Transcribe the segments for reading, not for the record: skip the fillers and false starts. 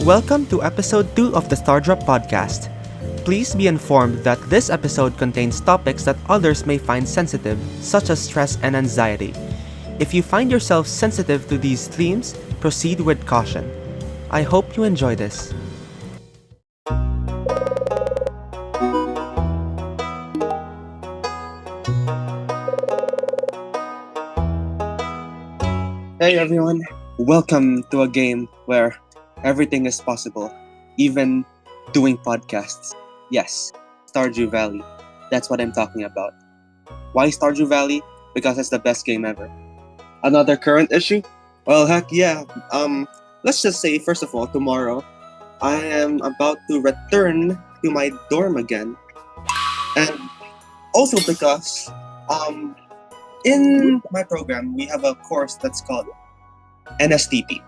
Welcome to episode 2 of the Stardrop Podcast. Please be informed that this episode contains topics that others may find sensitive, such as stress and anxiety. If you find yourself sensitive to these themes, proceed with caution. I hope you enjoy this. Hey everyone, welcome to a game where everything is possible, even doing podcasts. Yes, Stardew Valley. That's what I'm talking about. Why Stardew Valley? Because it's the best game ever. Another current issue? Well, heck yeah. Let's just say, first of all, tomorrow, I am about to return to my dorm again. And also because, in my program, we have a course that's called NSTP.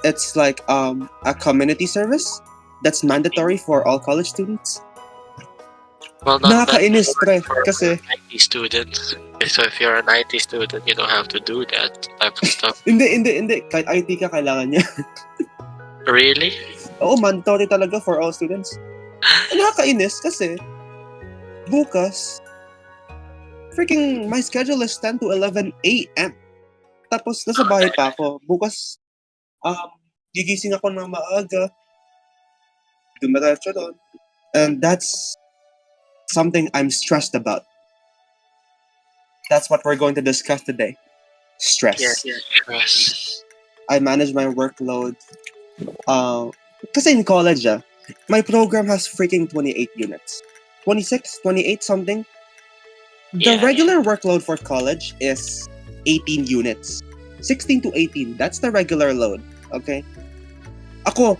It's like a community service that's mandatory for all college students. Well, not Nakakainis, pre. for Kasi, IT students. So if you're an IT student, you don't have to do that type of stuff. hindi. Kahit IT ka, kailangan niya. Really? Oo, mandatory talaga for all students. Nakakainis kasi, bukas, freaking my schedule is 10 to 11 a.m. Tapos, nasa bahay pa ako. Bukas, gigising ako ng maaga. Dumiretso doon. And that's something I'm stressed about. That's what we're going to discuss today. Stress. Yeah, stress. I manage my workload. Kasi in college, my program has freaking 28 units. 26, 28 something. The Yeah. regular workload for college is 18 units. 16 to 18. That's the regular load. Okay?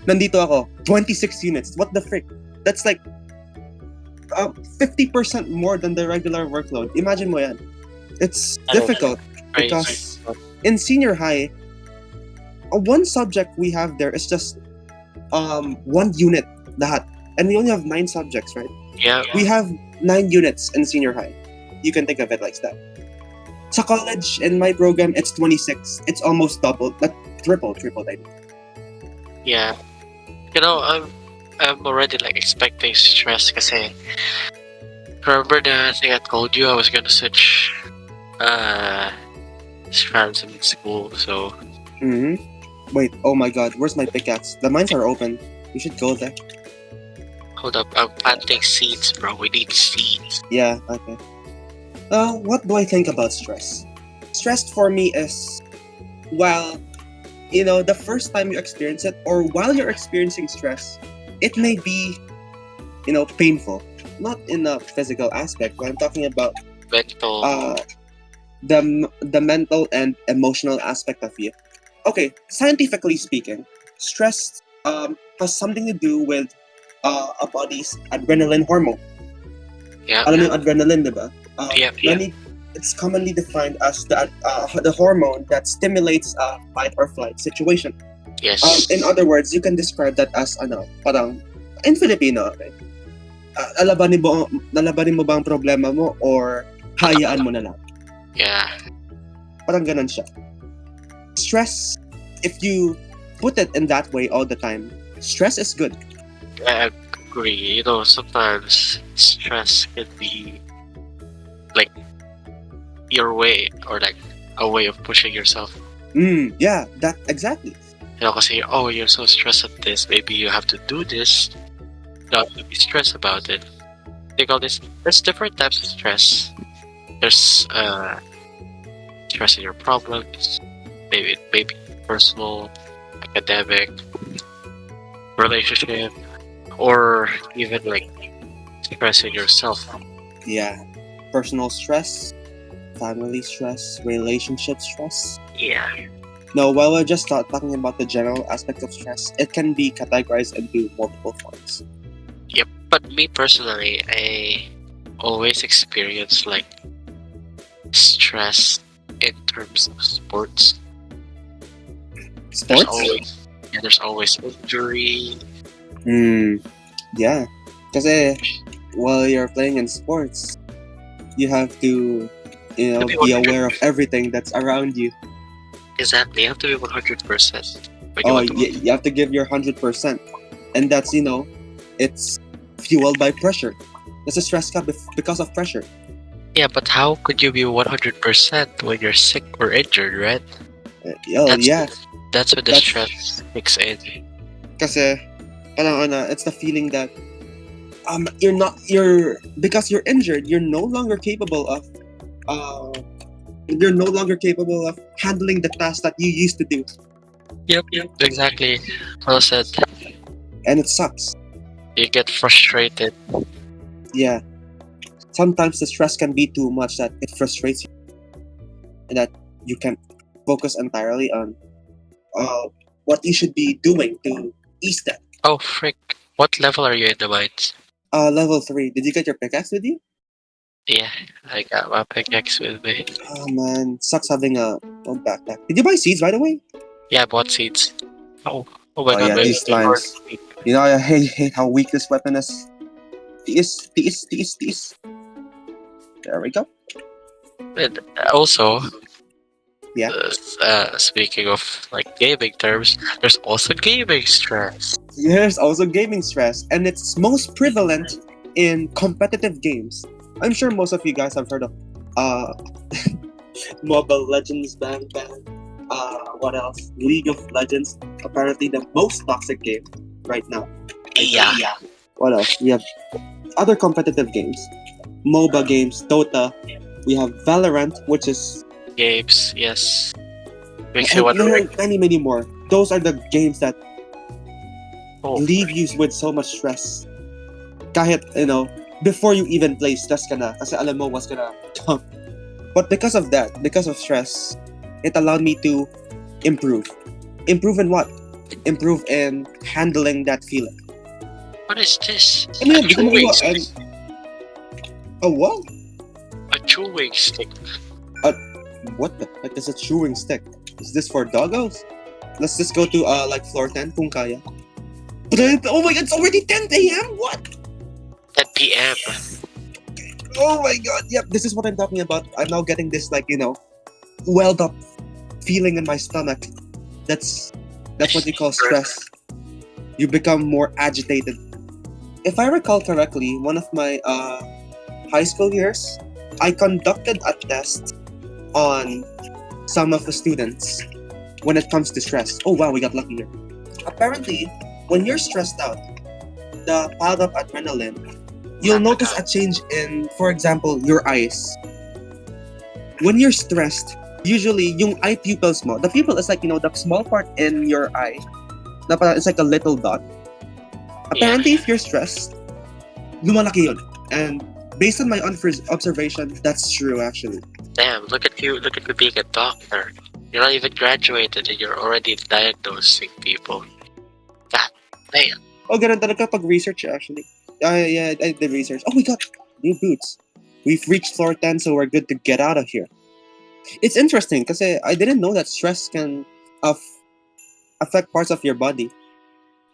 Nandito ako. 26 units. What the frick? That's like 50% more than the regular workload. Imagine mo yan. It's difficult because in senior high, one subject we have there is just one unit lahat. And we only have 9 subjects, right? Yeah. We have 9 units in senior high. You can think of it like that. Sa college, in my program, it's 26. It's almost double, but triple, I mean. Yeah. You know, I'm already like expecting stress kasi remember the thing I told you I was gonna switch strands in school, so Mm-hmm. Wait, oh my god, where's my pickaxe? The mines are open. You should go there. hold up, I'm planting seeds, bro. We need seeds. Yeah, okay. What do I think about stress? Stress for me is, well, the first time you experience it, or while you're experiencing stress, it may be, painful. Not in a physical aspect, but I'm talking about Mental. the mental and emotional aspect of you. Okay, scientifically speaking, stress has something to do with a body's adrenaline hormone. Yeah. Alam mo yung adrenaline, di ba? Yeah. It's commonly defined as the hormone that stimulates a fight or flight situation. Yes. In other words, you can describe that as parang in Filipino, okay? Lalabanin mo ba ang problema mo or hayaan mo na lang? Yeah. Parang ganun siya. Stress, if you put it in that way all the time, stress is good. I agree. Sometimes stress can be like your way or like a way of pushing yourself. Yeah, that exactly. Kasi you're so stressed at this. Maybe you have to do this. Not to be stressed about it. They call this. There's different types of stress. There's stress in your problems. Maybe personal, academic, relationship, or even like stress in yourself. Yeah, personal stress, family stress, relationship stress. Yeah. No, while we're just talking about the general aspect of stress, it can be categorized into multiple forms. Yep. But me personally, I always experience like stress in terms of sports. Sports? There's always injury. Yeah. Kasi while you're playing in sports, you have to, be aware of everything that's around you. Exactly. You have to be 100%. You have to give your 100%. And that's, it's fueled by pressure. That's a stress ka because of pressure. Yeah, but how could you be 100% when you're sick or injured, right? That's Yeah. that's when the That's stress kicks in. kasi parang it's the feeling that because you're injured, uh you're no longer capable of handling the tasks that you used to do, Yep, exactly. Well said. and it sucks. You get frustrated. Yeah, sometimes the stress can be too much that it frustrates you, and that you can't focus entirely on what you should be doing to ease that. Oh, frick. What level are you in the mines? Level 3. Did you get your pickaxe with you? Yeah, I got my pickaxe with me. Oh man, sucks having a backpack. Did you buy seeds, by the way? Yeah, I bought seeds. Oh, oh my Oh god, yeah, my these sword. slimes. I hate how weak this weapon is. Tease. There we go. And also, Yeah. speaking of like gaming terms, there's also gaming stress. There's also gaming stress, and it's most prevalent in competitive games. I'm sure most of you guys have heard of uh Mobile Legends Bang Bang. What else? League of Legends. Apparently the most toxic game right now. Yeah, What else? We have other competitive games. MOBA games, Dota. We have Valorant, which is games. Yes, makes you and there wonder. are many more. Those are the games that Oh, leave you with so much stress. Kahit, before you even play, stress ka na. Kasi alam mo what's gonna come. But because of that, because of stress, it allowed me to improve. Improve in what? Improve in handling that feeling. what is this? Ano A yun? Di ko chewing makuha. stick. A what? A chewing stick. What the heck is a chewing stick? Is this for doggos? Let's just go to like floor 10 kung kaya. But oh my god, it's already 10 a.m. What? 10 p.m. Oh my god. Yep, this is what I'm talking about. I'm now getting this welled up feeling in my stomach. That's what you call stress. You become more agitated. If I recall correctly, one of my high school years, I conducted a test on some of the students when it comes to stress. Oh wow, we got lucky here. Apparently, when you're stressed out, the piled up adrenaline, you'll notice a change in, for example, your eyes. When you're stressed, usually yung eye pupils mo, the pupil is like, the small part in your eye, na parang it's like a little dot. Apparently, if you're stressed, lumalaki yun. And based on my observation, that's true actually. Damn, look at you being a doctor. You're not even graduated and you're already diagnosing people. God damn. Oh, ganun talaga pag research actually. Yeah, I did research. Oh, we got new boots. We've reached floor 10, so we're good to get out of here. It's interesting because I didn't know that stress can affect parts of your body.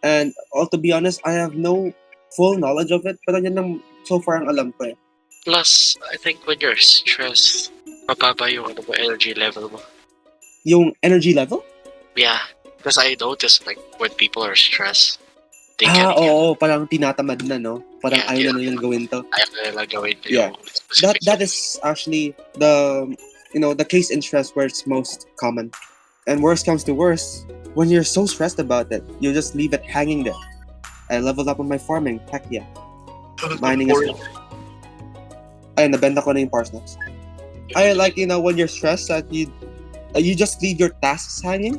And to be honest, I have no full knowledge of it. Pero yan lang so far ang alam ko eh. Plus, I think when you're stressed, mababa yung energy level mo. Yung energy level? Yeah, because I noticed like when people are stressed, they can Oo, parang tinatamad na, no? Parang Yeah, ayaw na nilang gawin to. ayaw na nila gawin Yeah. yung specific That is actually the case in stress where it's most common. And worst comes to worst, when you're so stressed about it, you just leave it hanging there. I leveled up on my farming. Heck yeah. Mining as well. Ay, nabenta ko na yung parsnips. I like, when you're stressed that you just leave your tasks hanging.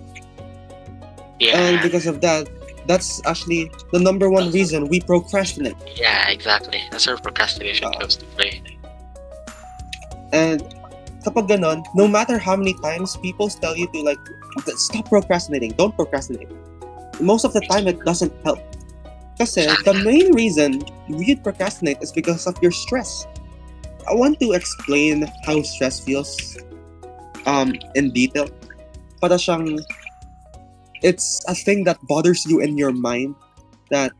Yeah. And because of that, that's actually the number one reason we procrastinate. Yeah, exactly. That's where procrastination comes to play. And kapag ganon, no matter how many times people tell you to like, stop procrastinating, don't procrastinate. Most of the time, it doesn't help. Kasi the main reason you procrastinate is because of your stress. I want to explain how stress feels in detail. Para siyang, it's a thing that bothers you in your mind, that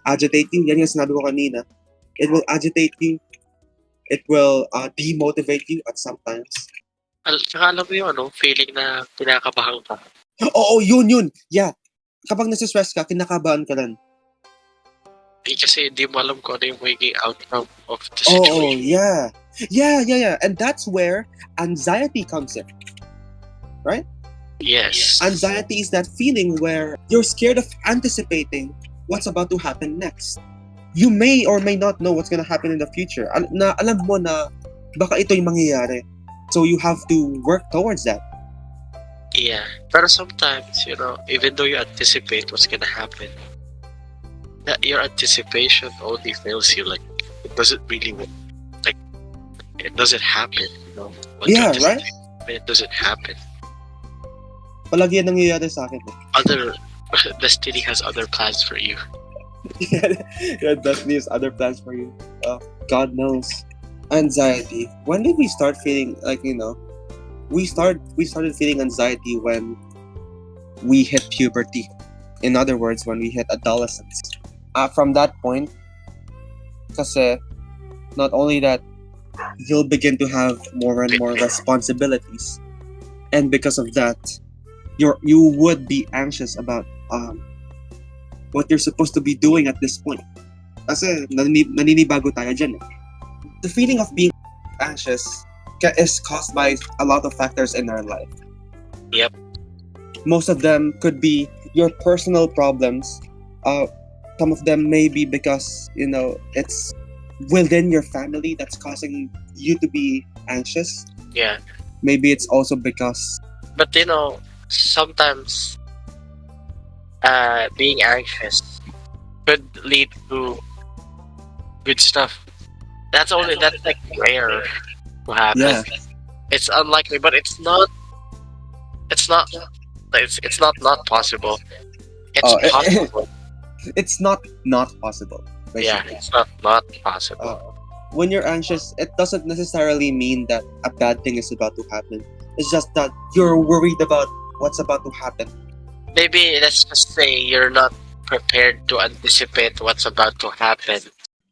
agitate you. Yan yung sinabi ko kanina. It will agitate you. It will demotivate you at some times. Saka alam mo yung feeling na kinakabahan ka. Oo, yun. Yeah. Kapag nasa-stress ka, kinakabahan ka lang. Kasi hindi mo alam kung ano yung magiging outcome of the Oh, situation. yeah. And that's where anxiety comes in, right? Yes. Anxiety is that feeling where you're scared of anticipating what's about to happen next. You may or may not know what's gonna happen in the future. Alam mo na baka ito'y mangyayari. So you have to work towards that. Yeah. But sometimes, even though you anticipate what's gonna happen, that your anticipation only fails you. Like, it doesn't really work. Like, it doesn't happen, What you Yeah, anticipate, right? when it doesn't happen. Palagi yan nangyayari sa akin. Destiny has other plans for you. Yeah, destiny has other plans for you. God knows. Anxiety. When did we start feeling like, we started feeling anxiety when we hit puberty. In other words, when we hit adolescence. From that point, kasi not only that, you'll begin to have more and more responsibilities, and because of that, you would be anxious about what you're supposed to be doing at this point. Kasi naninibago tayo dyan. The feeling of being anxious is caused by a lot of factors in our life. Yep. Most of them could be your personal problems. Some of them may be because, it's within your family that's causing you to be anxious. Yeah. Maybe it's also because... But, sometimes being anxious could lead to good stuff. That's like rare to happen. Yeah. It's unlikely, but it's not possible. It's possible. It's not possible. Basically. Yeah, it's not possible. When you're anxious, it doesn't necessarily mean that a bad thing is about to happen. It's just that you're worried about what's about to happen. Maybe let's just say you're not prepared to anticipate what's about to happen.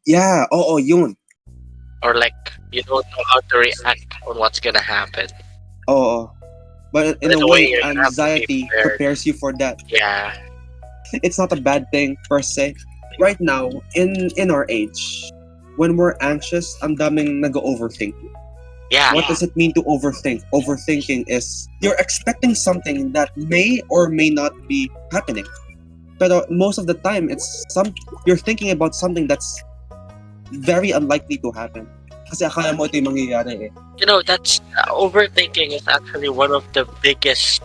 Yeah, yun. Or like, you don't know how to react on what's gonna happen. But in a way, anxiety prepares you for that. Yeah. It's not a bad thing per se. Right now, in our age, when we're anxious, ang daming nag-overthink. Yeah. What does it mean to overthink? Overthinking is you're expecting something that may or may not be happening. But most of the time, you're thinking about something that's very unlikely to happen. Kasi akala mo ito yung mangyayari eh. That's overthinking is actually one of the biggest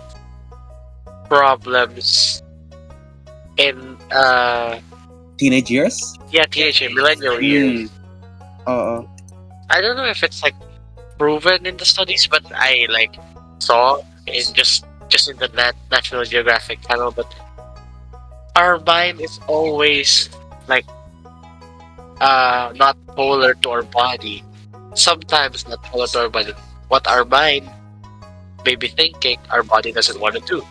problems in teenage years? Yeah, millennial years. I don't know if it's like proven in the studies, but I saw in just in the National Geographic channel. But our mind is always not polar to our body. Sometimes not polar to our body. What our mind may be thinking, our body doesn't want to do.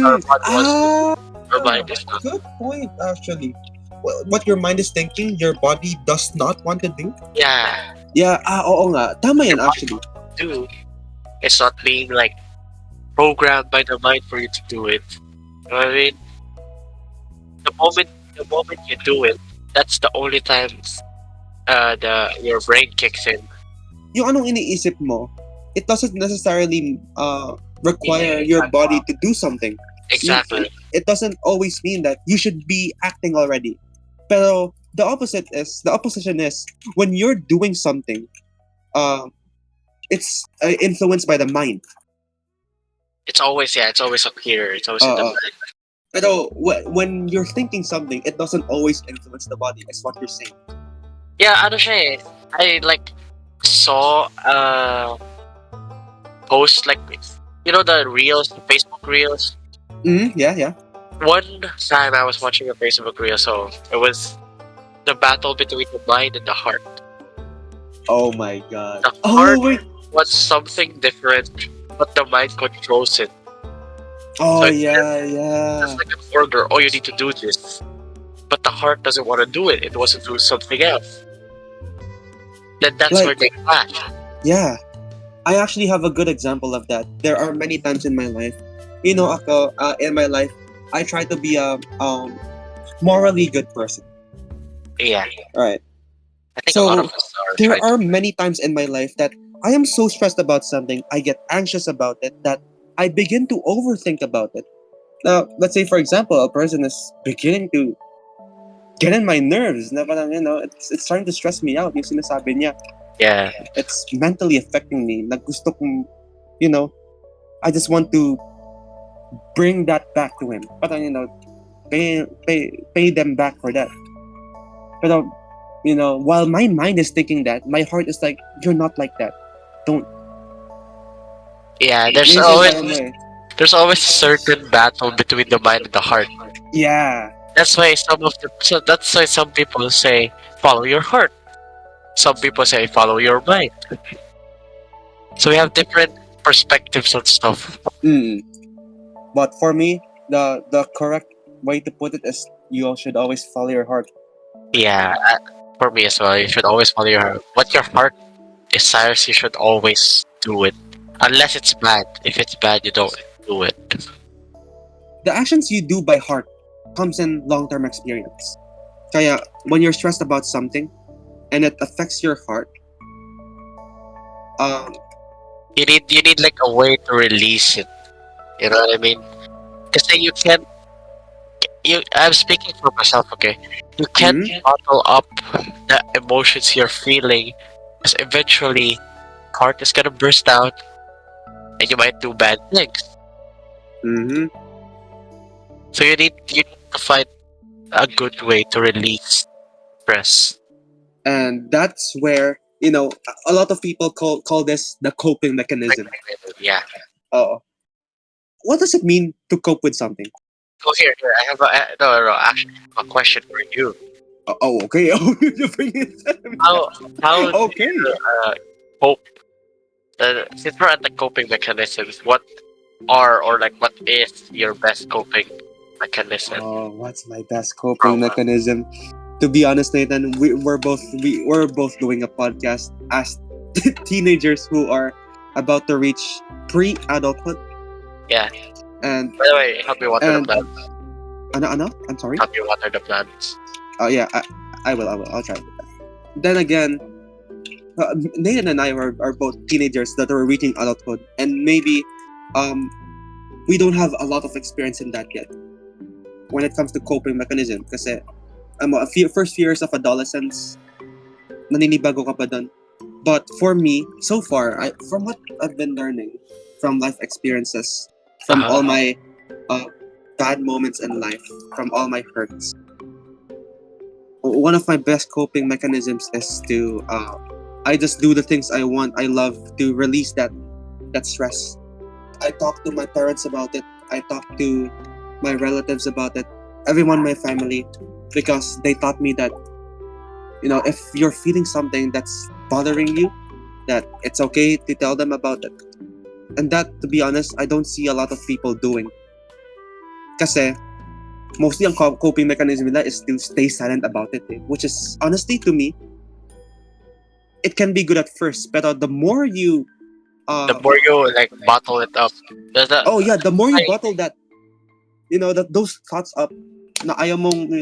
Our body wants to do. Our mind is not. Good point, actually. What your mind is thinking, your body does not want to do? Yeah. Yeah, oo nga. Tama yan, actually. Do. It's not being programmed by the mind for you to do it. You know what I mean? The moment you do it, that's the only time your brain kicks in. Yung anong iniisip mo, it doesn't necessarily require your body to do something. Exactly. It doesn't always mean that you should be acting already. Pero the opposition is when you're doing something, it's influenced by the mind. It's always up here. It's always in the mind. Pero when you're thinking something, it doesn't always influence the body. Is what you're saying. Yeah, ano siya eh. I saw post the reels, the Facebook reels. Yeah. One time I was watching a Facebook reel, so it was the battle between the mind and the heart. Oh my god. The heart wants something different, but the mind controls it. Oh, so yeah. It's like an order. Oh, you need to do this. But the heart doesn't want to do it. It wants to do something else. Then that's where they clash. Yeah. I actually have a good example of that. There are many times in my life. Ako, in my life, I try to be morally good person. Yeah, Right. I think a lot of So us are there trying are to. many times in my life that I am so stressed about something, I get anxious about it, that I begin to overthink about it. Now, let's say for example, a person is beginning to get in my nerves na parang, it's trying to stress me out. Yung sinasabi niya, Yeah, it's mentally affecting me. Na gusto kong, I just want to bring that back to him. Parang, pay them back for that. Pero, while my mind is thinking that, my heart is like, you're not like that. Don't. yeah. Yun yung sinasabi mo eh. There's always a certain battle between the mind and the heart. Yeah. That's why some people say follow your heart. Some people say follow your mind. So we have different perspectives on stuff. Mm. But for me, the correct way to put it is you should always follow your heart. Yeah, for me as well. You should always follow your heart. What your heart desires, you should always do it. Unless it's bad. If it's bad, you don't do it. The actions you do by heart comes in long-term experience. Kaya when you're stressed about something and it affects your heart, um, You need like a way to release it. You know what I mean? Because you can't. I'm speaking for myself. Okay, you can't bottle up the emotions you're feeling, because eventually, heart is gonna burst out, and you might do bad things. mm-hmm. So you need to find a good way to release stress. And that's where a lot of people call this the coping mechanism. Yeah. Oh, what does it mean to cope with something? Oh, here. I have no. Actually, I have a question for you. Oh, okay. Oh, you bring it. How do Okay. you cope? Since we're at the coping mechanisms, what are or like what is your best coping mechanism? Oh, what's my best coping mechanism? To be honest, Nathan, we're both doing a podcast as teenagers who are about to reach pre-adulthood. Yeah. And By the way, help me water the plants. ano? I'm sorry. Help me water the plants. Oh yeah, I will. I'll try. Then again, Nathan and I are both teenagers that are reaching adulthood, and maybe we don't have a lot of experience in that yet when it comes to coping mechanism. Kasi first few years of adolescence, naninibago ka pa dun. But for me, so far, from what I've been learning from life experiences, from all my bad moments in life, from all my hurts, one of my best coping mechanisms is to I just do the things I want, I love, to release that stress. I talk to my parents about it. I talk to my relatives about it. Everyone in my family, because they taught me that if you're feeling something that's bothering you, that it's okay to tell them about it. And that, to be honest, I don't see a lot of people doing. Kasi mostly ang coping mechanism nila is to stay silent about it, which is honestly, to me, it can be good at first, but the more you like bottle it up. The more you bottle that, that those thoughts up, na ayaw mong,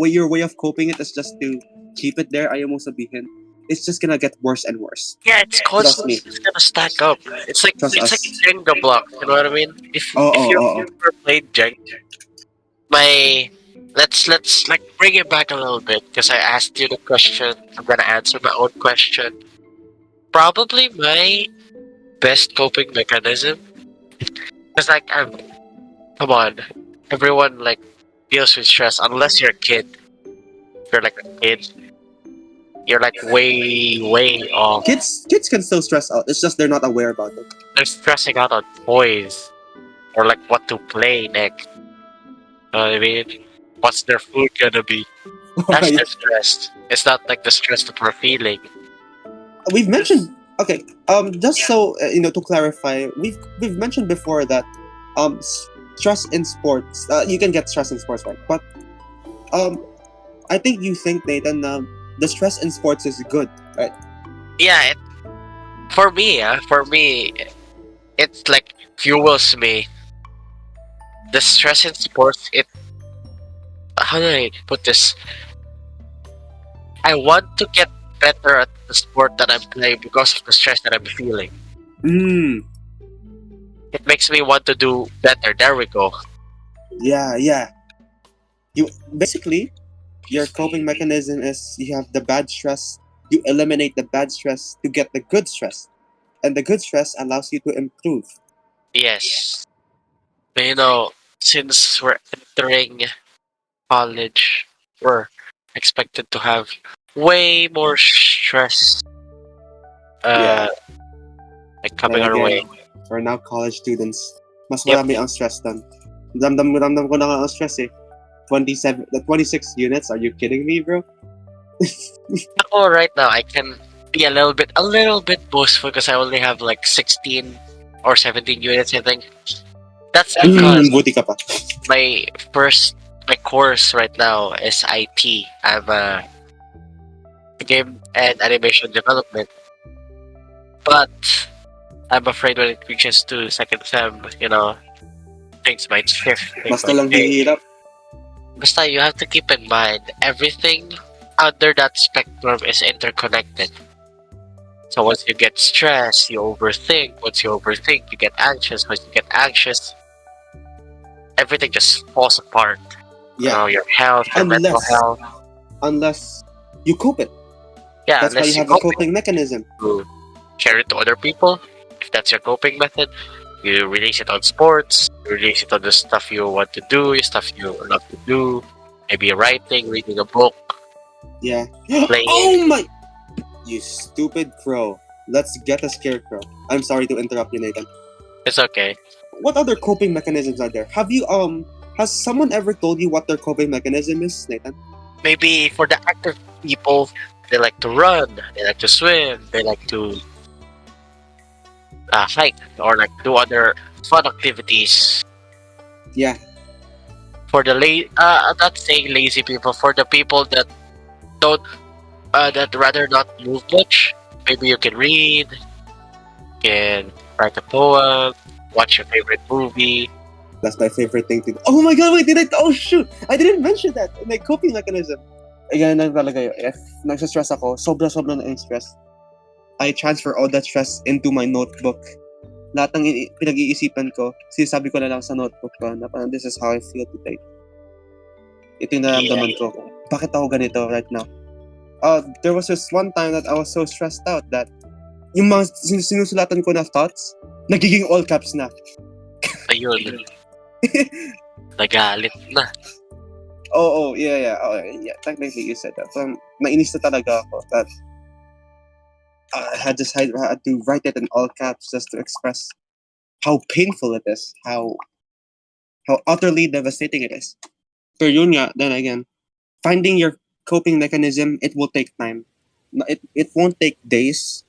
your way of coping it is just to keep it there, ayaw mong sabihin, it's just gonna get worse and worse. Yeah, it's constantly gonna stack up. It's like like Jenga blocks. You know what I mean? If you've ever played Jenga, let's like bring it back a little bit, because I asked you the question. I'm gonna answer my own question. Probably my best coping mechanism, because like come on, everyone like deals with stress unless you're a kid. If you're like a kid, you're like way off. Kids can still stress out. It's just they're not aware about it. They're stressing out on toys or like what to play next. You know what I mean? What's their food gonna be? That's their stress. It's not like the stress that we're feeling. We've mentioned just so to clarify, we've mentioned before that stress in sports, you can get stress in sports, right? But I think you think, Nathan, the stress in sports is good, right? Yeah, for me, it's like fuels me. The stress in sports, how do I put this? I want to get better at the sport that I'm playing because of the stress that I'm feeling. Mm, It makes me want to do better. There we go. yeah. You basically your coping mechanism is you have the bad stress, you eliminate the bad stress to get the good stress. And the good stress allows you to improve. Yes. But since we're entering college, we're expected to have way more stress Yeah. like coming Then our way. again, we're now college students. Mas Yep. marami ang stress dun. Ramdam ko na nga ang stress eh. 26 units? Are you kidding me, bro? Ako right now I can be a little bit boastful because I only have like 16 or 17 units, I think. That's because Buti ka pa. my course right now is IT. I'm a game and animation development. But I'm afraid when it reaches to second sem, things might shift. Things Basta might lang change. hihirap. Basta you have to keep in mind everything under that spectrum is interconnected. So once you get stressed, you overthink. Once you overthink, you get anxious. Once you get anxious, everything just falls apart. Yeah. Your health, your mental health. Unless you cope it. Yeah, That's why unless you have a coping mechanism. You share it to other people. If that's your coping method, you release it on sports. You release it on the stuff you want to do, stuff you love to do. Maybe writing, reading a book. Yeah. Playing. Oh my! You stupid crow. Let's get a scarecrow. I'm sorry to interrupt you, Nathan. It's okay. What other coping mechanisms are there? Has someone ever told you what their coping mechanism is, Nathan? Maybe for the active people, they like to run, they like to swim, they like to hike, or like do other fun activities. Yeah. For the I'm not saying lazy people. For the people that don't, that rather not move much, maybe you can read, you can write a poem, watch your favorite movie. That's my favorite thing to do. Oh my god, wait, oh shoot! I didn't mention that in my coping mechanism. Again, lang talaga yun. If nagsastress ako, sobra na yung stress, I transfer all that stress into my notebook. Lahat ng pinag-iisipan ko, sinasabi ko na lang sa notebook ko na parang this is how I feel today. Ito yung naramdaman ko. Bakit ako ganito right now? There was this one time that I was so stressed out that yung mga sinusulatan ko na thoughts, nagiging all caps na. Ayun. Nagalit na. Oh, yeah. Technically, you said that. Parang nainis na talaga ako that I had to write it in all caps just to express how painful it is, how utterly devastating it is. Pero yun nga, then again, finding your coping mechanism, it will take time. It won't take days,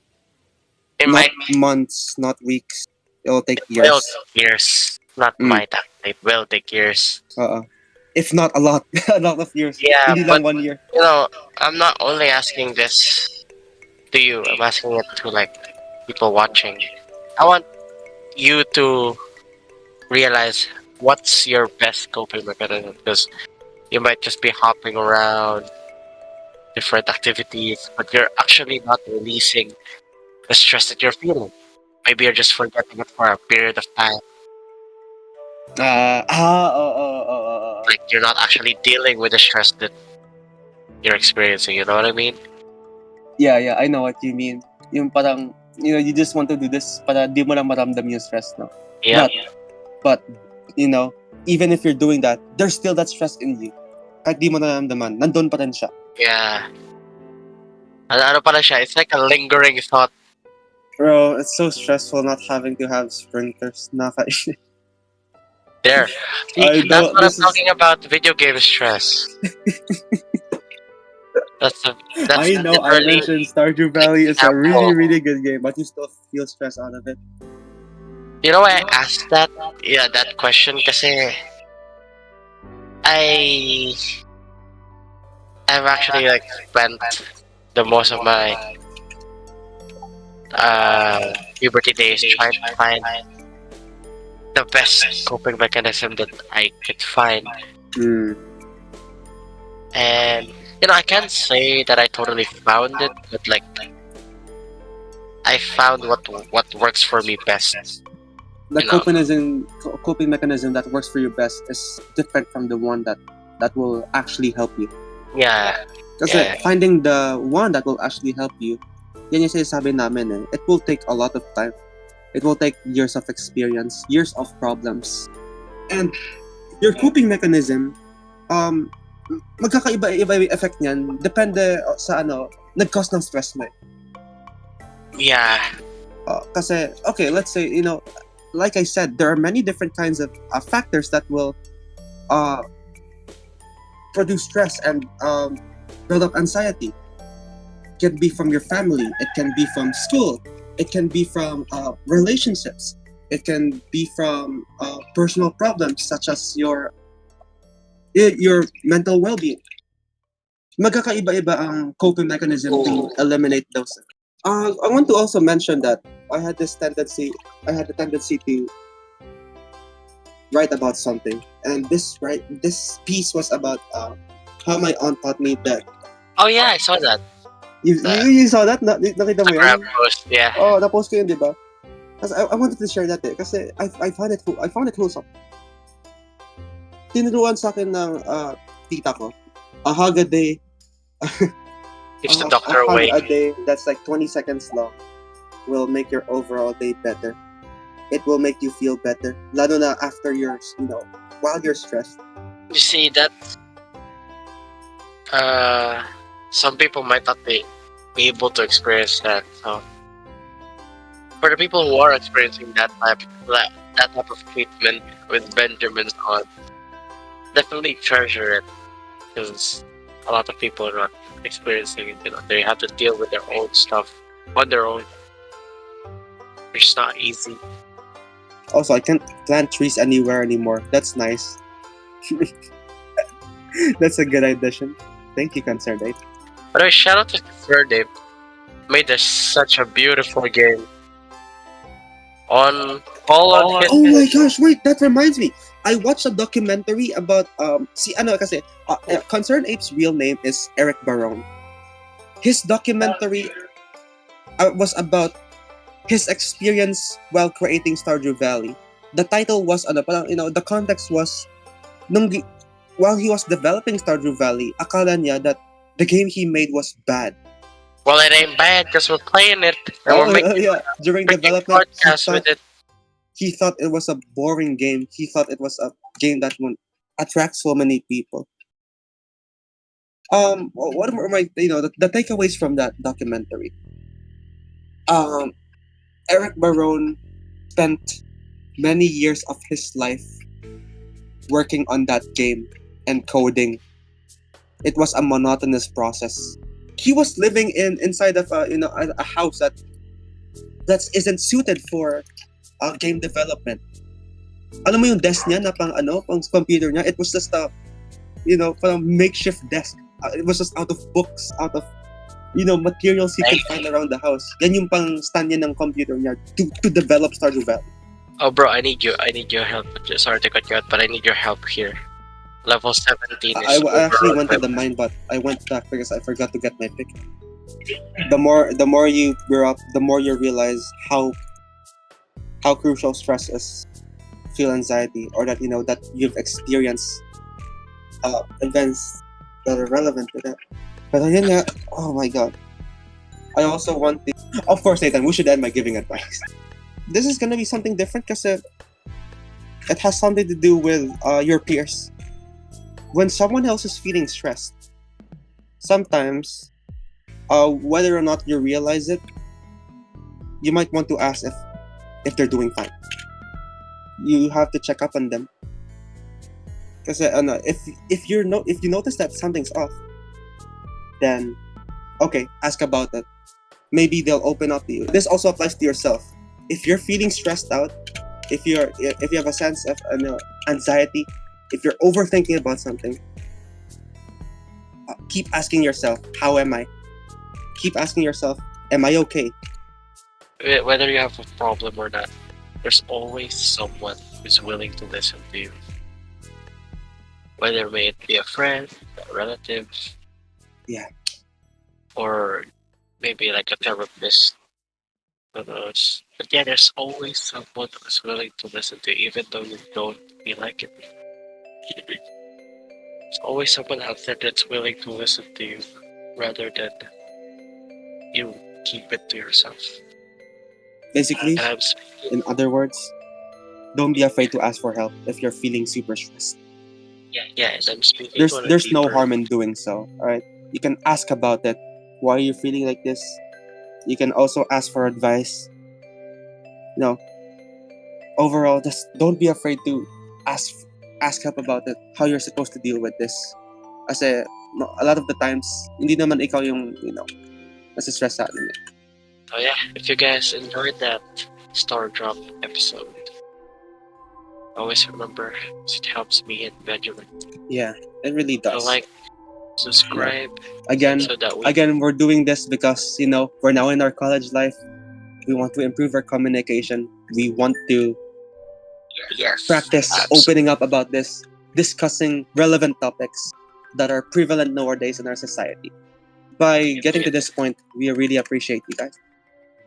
not months, not weeks. It will take years. It will take years. Not might actually. It will take years. If not a lot of years. Yeah, Hindi lang 1 year. I'm not only asking this to you. I'm asking it to like people watching. I want you to realize what's your best coping mechanism, because you might just be hopping around different activities, but you're actually not releasing the stress that you're feeling. Maybe you're just forgetting it for a period of time. Like you're not actually dealing with the stress that you're experiencing. You know what I mean? Yeah, I know what you mean. Yung parang, you just want to do this para di mo lang maramdam yung stress, no? Yeah. But even if you're doing that, there's still that stress in you. Kahit di mo naramdaman, nandun pa rin siya. Yeah. Ano pala siya? It's like a lingering thought. Bro, it's so stressful not having to have sprinters. There. See, that's what I'm talking about. Video game stress. I know. I mentioned Stardew Valley is a really, really good game, but you still feel stress out of it. You know why I asked that? Yeah, that question kasi I've actually like spent the most of my puberty days trying to find the best coping mechanism that I could find. And I can't say that I totally found it, but like I found what works for me best. The You know, coping mechanism that works for you best is different from the one that will actually help you. yeah, Kasi yeah, finding the one that will actually help you, yan yung sinasabi namin eh. It will take a lot of time. It will take years of experience, years of problems. And your coping mechanism, magkakaiba-iba yung effect niyan. Depende sa nag-cause ng stress mo eh. yeah. Kasi, okay, let's say, like I said, there are many different kinds of factors that will produce stress and build up anxiety. It can be from your family, it can be from school, it can be from relationships, it can be from personal problems such as your mental well-being. Magkakaiba-iba ang coping mechanism to eliminate those. I want to also mention that I had the tendency to write about something, and this piece was about how my aunt taught me that. Oh yeah, I saw that. You saw that? Nakita mo Instagram yan? post, yeah. Oh, na-post ko yun, di ba? Kasi I wanted to share that eh. Kasi I found it wholesome. Tinuruan sa akin ng tita ko, a hug a day, Keeps the a doctor hug away. a day that's like 20 seconds long will make your overall day better. It will make you feel better. Lalo na after while you're stressed. You see that? Some people might not be able to experience that. So, for the people who are experiencing that type of treatment with Benjamin's aunt, definitely treasure it, because a lot of people are not experiencing it. They have to deal with their own stuff on their own. It's not easy. Also, I can't plant trees anywhere anymore. That's nice. That's a good addition. Thank you, Concerned Ape. But shout out to Stardrop. Made this such a beautiful game. On Oh my gosh! Wait, that reminds me. I watched a documentary about kasi Concerned Ape's real name is Eric Barone. His documentary was about his experience while creating Stardew Valley. The title was the context was while he was developing Stardew Valley, akala niya that the game he made was bad. Well, it ain't bad because we're playing it and we're making During freaking development, podcasts with it. he thought it was a boring game. He thought it was a game that would attract so many people. What were my the takeaways from that documentary? Eric Barone spent many years of his life working on that game and coding. It was a monotonous process. He was living inside of a house that isn't suited for game development. Alam mo yung desk niya na pang computer niya, it was just a parang makeshift desk. It was just out of books, out of materials he could find around the house. Yan yung pang stand niya ng computer niya to develop Stardew Valley. Oh bro, I need your help. Sorry to cut you out, but I need your help here. Level 17 is I actually went to the mine, but I went back because I forgot to get my pick. The more you grow up, the more you realize how crucial stress is. Feel anxiety, or that that you've experienced events that are relevant to that. But yun nga, oh my god. I also want to... Of course, Nathan, we should end by giving advice. This is gonna be something different because it has something to do with your peers. When someone else is feeling stressed, sometimes, whether or not you realize it, you might want to ask if they're doing fine. You have to check up on them. Because if you notice that something's off, then okay, ask about it. Maybe they'll open up to you. This also applies to yourself. If you're feeling stressed out, if you have a sense of anxiety, if you're overthinking about something, keep asking yourself, how am I? Keep asking yourself, am I okay? Whether you have a problem or not, there's always someone who's willing to listen to you. whether may it be a friend, a relative, Yeah. or maybe like a therapist. Who knows? But yeah, there's always someone who's willing to listen to you, even though you don't feel like it. There's always someone out there that's willing to listen to you rather than you keep it to yourself. Basically, And I'm speaking, in other words, don't be afraid to ask for help if you're feeling super stressed. yeah, and I'm speaking on a There's no deeper. harm in doing so. All right, you can ask about it. Why are you feeling like this? You can also ask for advice. You know, overall, just don't be afraid to ask ask help about it. How you're supposed to deal with this. Kasi a lot of the times, hindi naman ikaw yung, nasa stress sa atin. So yeah, if you guys enjoyed that Stardrop episode, always remember it helps me in Benjamin. Yeah, it really So does. like, subscribe, Again, so that we we're doing this because, we're now in our college life. We want to improve our communication. We want to yes, practice opening up about this, discussing relevant topics that are prevalent nowadays in our society. By getting to this point, we really appreciate you guys.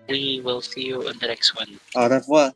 We will see you on the next one. Au revoir.